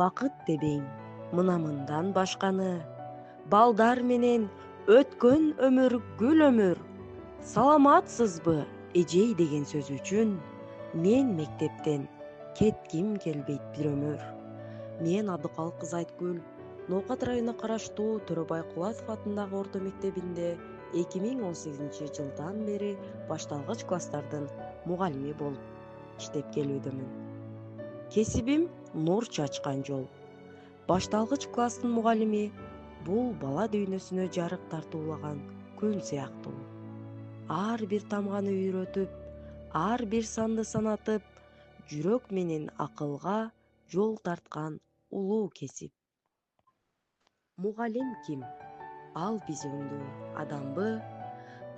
Бакыт дебең мына мындан башканы, балдар менен өткөн өмүр гүл өмүр. Саламатсызбы эжей деген сөз үчүн мен мектептен кетким келбейт бир өмүр. Мен Абдыкалык кызы Айткүл Ноокат районуна караштуу Төрөбай Кулатов атындагы орто мектебинде 2018-жылдан бери башталгыч класстардын мугалими болуп иштеп келүүдөмүн. Кесибим нур чачкан жол. Башталгыч класстын мугалими бул бала дүйнөсүнө жарык тартуулаган күн сыяктуу. Ар бир тамганы үйрөтүп, ар бир санды санатып, жүрөк менен акылга жол тарткан улуу кесип. Мугалим ким? Ал биз өңдүү адамбы?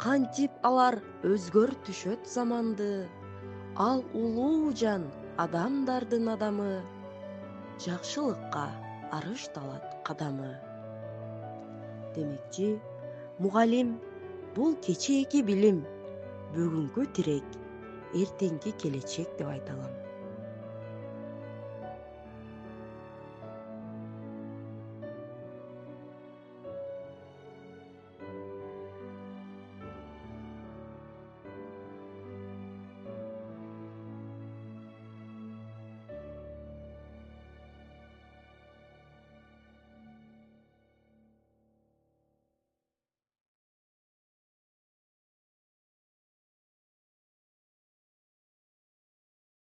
Кантип алар өзгөртүшөт заманды? Ал улуу жан адамдардын адамы, жакшылыкка арышталат кадамы. Демекчи, мугалим бул кечээки билим, бүгүнкү тирек, эртеңки келечек деп айта алам.